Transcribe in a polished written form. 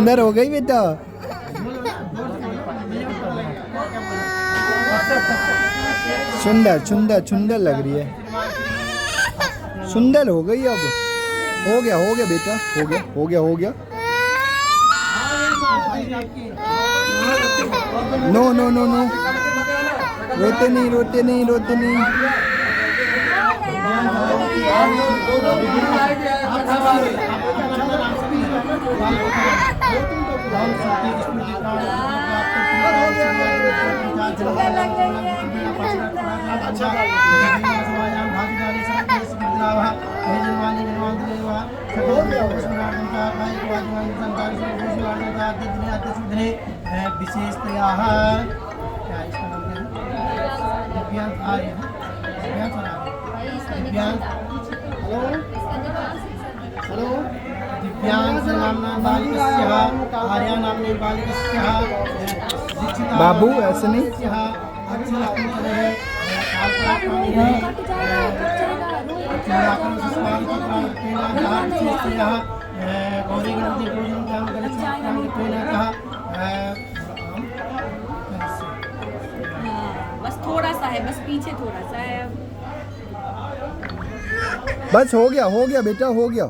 सुंदर हो गई बेटा। सुंदर सुंदर सुंदर लग रही है। सुंदर हो गई अब। हो गया बेटा, हो गया। नो नो नो नो, रोते नहीं। विशेषतया बाबू ऐसे नहीं। बस थोड़ा सा है, बस पीछे थोड़ा सा है। बस हो गया बेटा, हो गया।